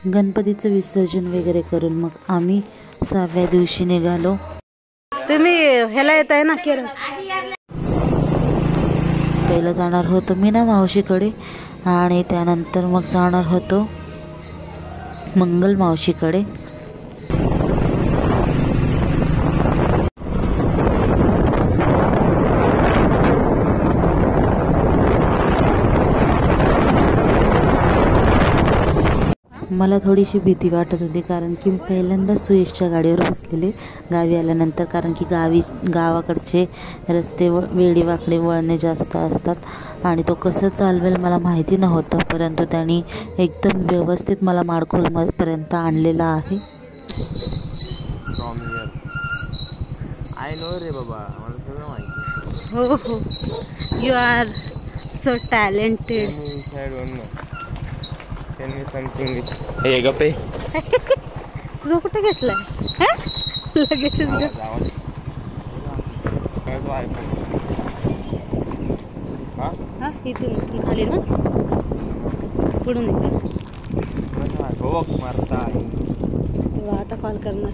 गणपतीचं विसर्जन वगैरे करून मग आम्ही 6व्या दिवशी निघालो. तुम्ही ह्याला येत आहे ना केरळ? पहिलं जाणार होतो मी ना मावशीकडे आणि त्यानंतर मग जाणार होतो मंगल मावशीकडे. मला थोडीशी भीती वाटत होती कारण की पहिल्यांदा सुयशच्या गाडीवर बसलेले गावी आल्यानंतर, कारण की गावाकडचे रस्ते वेडीवाकडे वळणे जास्त असतात आणि तो कसं चालवेल मला माहिती नव्हतं, परंतु त्यांनी एकदम व्यवस्थित मला माडखोलपर्यंत आणलेला आहे. हो हो, यू आर सो टॅलेंटेड. हे गप्पे तुझं कुठे घेतलाय? लगेचच इथून खाली ना पुढून मारता तेव्हा आता कॉल करणार.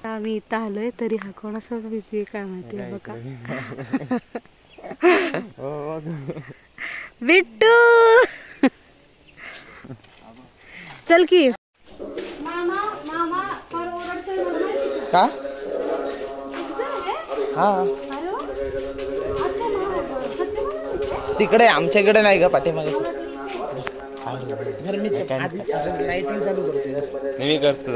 आम्ही इथं आलोय तरी हा कोणासोबत बिझी आहे काय माहिती आहे बघा. बिट्टू चल की. का? हा तिकडे आमच्याकडे नाही ग, पाठीमागे. लाइटिंग चालू करते मी करतो.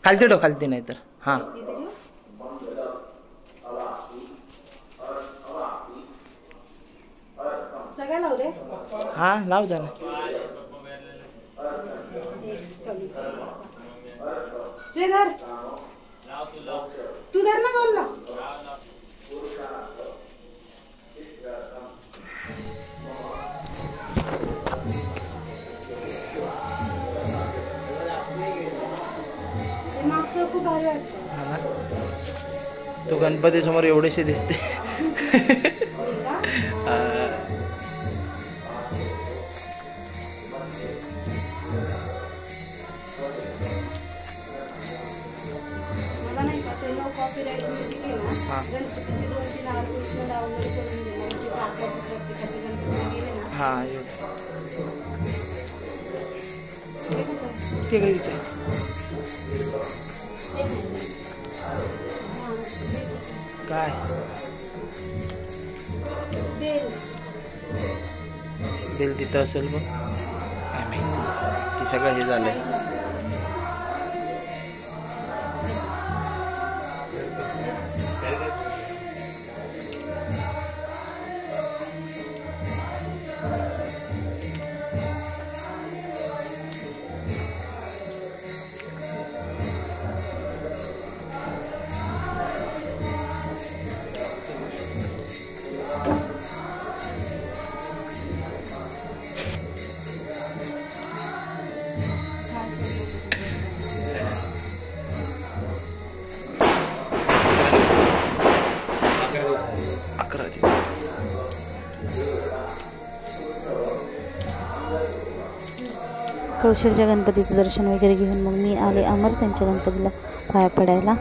खालती ठेव, खालती नाही तर. हा सगळ्या लाव रे. हा लाव झाला. श्रीधर तू धर ना दोन लाव. तू गणपती समोर एवढेशी दिसते. हा ते काही तिथे काय बिल तिथं असेल बघ, काय माहिती. ते सगळं हे झालंय. कौशलच्या गणपतीचं दर्शन वगैरे घेऊन मग मी आले अमर त्यांच्या गणपतीला पाया पडायला.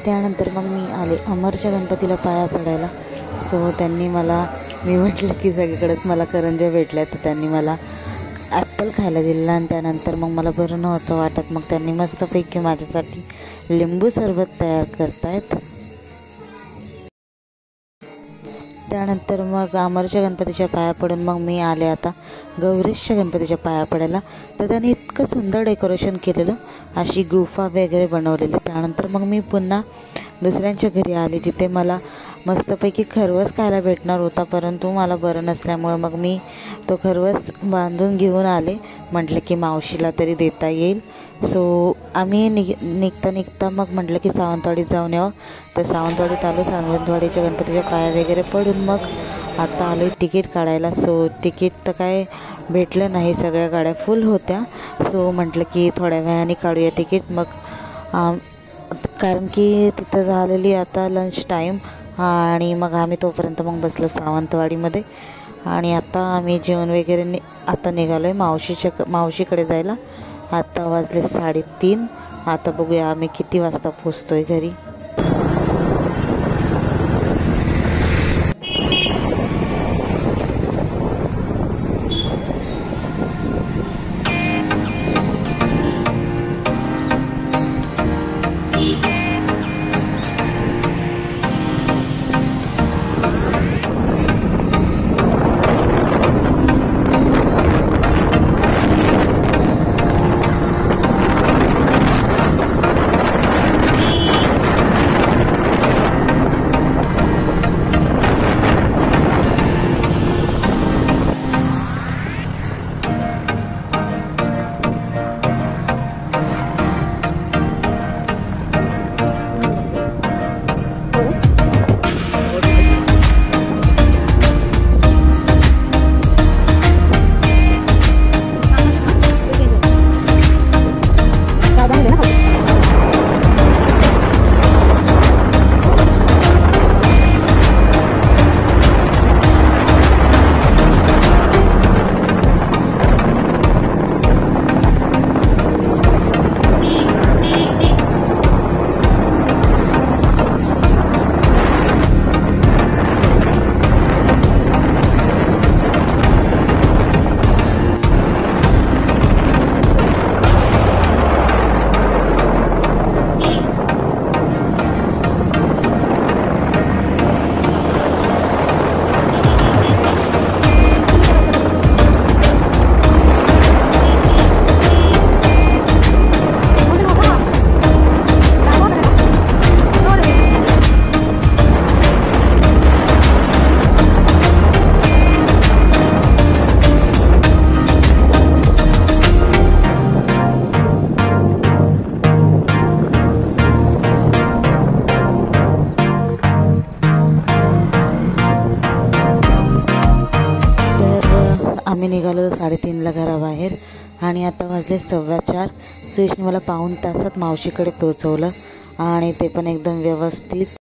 त्यानंतर मग मी आले अमरच्या गणपतीला पाया पडायला. सो त्यांनी मला, मी म्हटलं की सगळीकडेच मला करंज्या भेटल्या, तर त्यांनी मला ॲपल खायला दिला आणि त्यानंतर मग मला बरं नव्हतं वाटत. मग त्यांनी मस्तपैकी माझ्यासाठी लिंबू सरबत तयार करतायत. त्यानंतर मग अमरच्या गणपतीच्या पाया पडून मग मी आले आता गौरीशच्या गणपतीच्या पाया पडायला. तर त्याने इतकं सुंदर डेकोरेशन केलेलं, अशी गुफा वगैरे बनवलेली. त्यानंतर मग मी पुन्हा दुसऱ्यांच्या घरी आले, जिथे मला मस्तपैकी खरवस खायला भेटणार होता, परंतु मला बरं नसल्यामुळे मग मी तो खरवस बांधून घेऊन आले. म्हटलं की मावशीला तरी देता येईल. सो आम्ही निघता मग म्हटलं की सावंतवाडीत जाऊन यावं. तर सावंतवाडीत आलो. सावंतवाडीच्या गणपतीच्या पाया वगैरे पडून मग आता आलो आहे तिकीट काढायला. सो तिकीट तर काय भेटलं नाही, सगळ्या गाड्या फुल होत्या. सो म्हटलं की थोड्या वेळाने काढूया तिकीट. मग कारण की तिथं झालेली आता लंच टाईम, आणि मग आम्ही तोपर्यंत मग बसलो सावंतवाडीमध्ये. आणि आता आम्ही जेवण वगैरे आता निघालो आहे मावशीकडे जायला. आता वाजले 3:30. आता बघूया आम्ही किती वाजता पोचतो आहे घरी. आम्ही निघालो 3:30ला घराबाहेर, आणि आता वाजले 4:15. सुयशने मला पाऊण तासात मावशीकडे पोहोचवलं, आणि ते पण एकदम व्यवस्थित.